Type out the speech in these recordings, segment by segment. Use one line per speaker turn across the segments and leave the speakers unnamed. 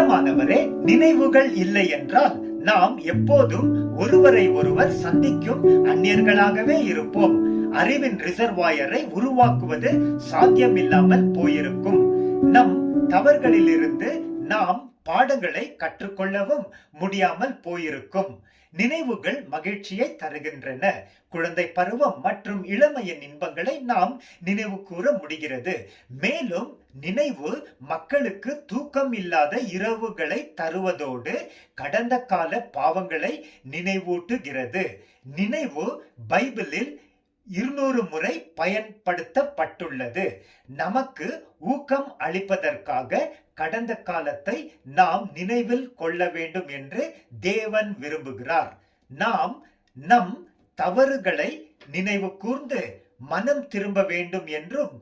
பிரியமானவரே, நினைவுகள் இல்லை என்றால் நாம் எப்போதும் ஒருவரை ஒருவர் சந்திக்கும் அந்நியர்களாகவே இருப்போம். அறிவின் ரிசர்வாயரை உருவாக்குவது சாத்தியமில்லாமல் போயிருக்கும். நம் தவறுகளிலிருந்து நாம் பாடங்களை கற்றுக்கொள்ளவும் முடியாமல் போயிருக்கும். நினைவுகள் மகிழ்ச்சியை தருகின்றன. குழந்தை பருவம் மற்றும் இளமையின் இன்பங்களை நாம் நினைவு கூற முடிகிறது. மேலும் நினைவு மக்களுக்கு தூக்கம் இல்லாத இரவுகளை தருவதோடு கடந்த கால பாவங்களை நினைவூட்டுகிறது. நினைவு பைபிளில் 200 முறை பயன்படுத்தப்பட்டுள்ளது. நமக்கு ஊக்கம் அளிப்பதற்காக கடந்த காலத்தை நாம் நினைவில் கொள்ள வேண்டும் என்று தேவன் விரும்புகிறார். நாம் நம் தவறுகளை நினைவு கூர்ந்து மனம் திரும்ப வேண்டும் என்றும்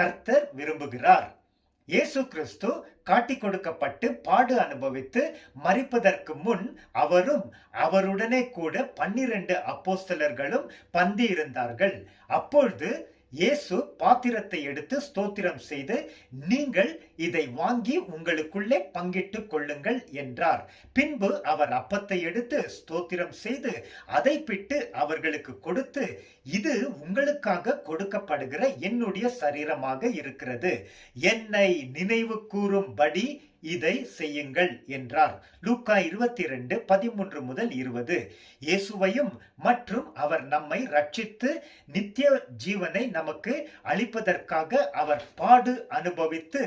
கர்த்தர் விரும்புகிறார். இயேசு கிறிஸ்து காட்டிக் கொடுக்கப்பட்டு பாடு அனுபவித்து மரிப்பதற்கு முன் அவரும் அவருடனே கூட 12 அப்போஸ்தலர்களும் பந்தி இருந்தார்கள். அப்பொழுது இயேசு பாத்திரத்தை எடுத்து ஸ்தோத்திரம் செய்து, நீங்கள் இதை வாங்கி உங்களுக்குள்ளே பங்கிட்டுக் கொள்ளுங்கள் என்றார். பின்பு அவர் அப்பத்தை எடுத்து ஸ்தோத்திரம் செய்து அதை பிட்டு அவர்களுக்கு கொடுத்து, இது உங்களுக்காக கொடுக்கப்படுகிற என்னுடைய சரீரமாக இருக்கிறது, என்னை நினைவு கூறும்படி இதை செய்யுங்கள் என்றார். லூக்கா 22:13 முதல் 20. இயேசுவையும் மற்றும் அவர் நம்மை ரட்சித்து நித்திய ஜீவனை நமக்கு அளிப்பதற்காக அவர் பாடு அனுபவித்து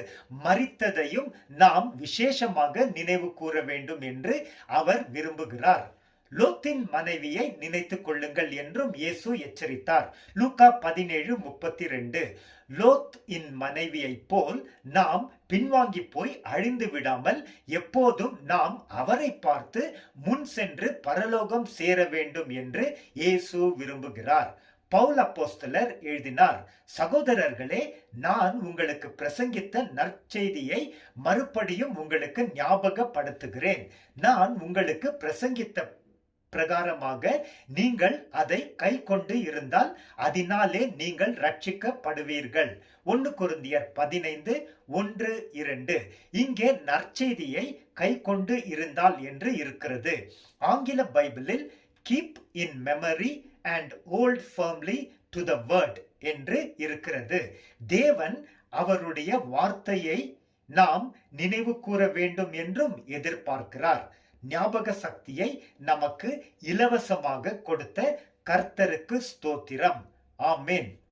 மரித்ததையும் நாம் விசேஷமாக நினைவு கூற வேண்டும் என்று அவர் விரும்புகிறார். லோத்தின் மனைவியை நினைத்துக் கொள்ளுங்கள் என்றும் இயேசு எச்சரித்தார். லூக்கா 17:32. லோத் இன் மனைவியை போல் நாம் பின்வாங்கி போய் அழிந்து விடாமல் எப்போதும் நாம் அவரை பார்த்து முன் சென்று பரலோகம் சேர வேண்டும் என்று இயேசு விரும்புகிறார். பவுல் அப்போஸ்தலர் எழுதினார், சகோதரர்களே, நான் உங்களுக்கு பிரசங்கித்த நற்செய்தியை மறுபடியும் உங்களுக்கு ஞாபகப்படுத்துகிறேன். நான் உங்களுக்கு பிரசங்கித்த பிரகாரமாக நீங்கள் அதை கை கொண்டு இருந்தால் அதனாலே நீங்கள் ரட்சிக்கப்படுவீர்கள். 1 கொரிந்தியர் 15:1-2. இங்கே நற்செய்தியை கை கொண்டு இருந்தால் என்று இருக்கிறது. ஆங்கில பைபிளில் keep in memory and hold firmly to the word என்று இருக்கிறது. தேவன் அவருடைய வார்த்தையை நாம் நினைவு கூற வேண்டும் என்றும் எதிர்பார்க்கிறார். ஞாபக சக்தியை நமக்கு இலவசமாக கொடுத்த கர்த்தருக்கு ஸ்தோத்திரம். ஆமென்.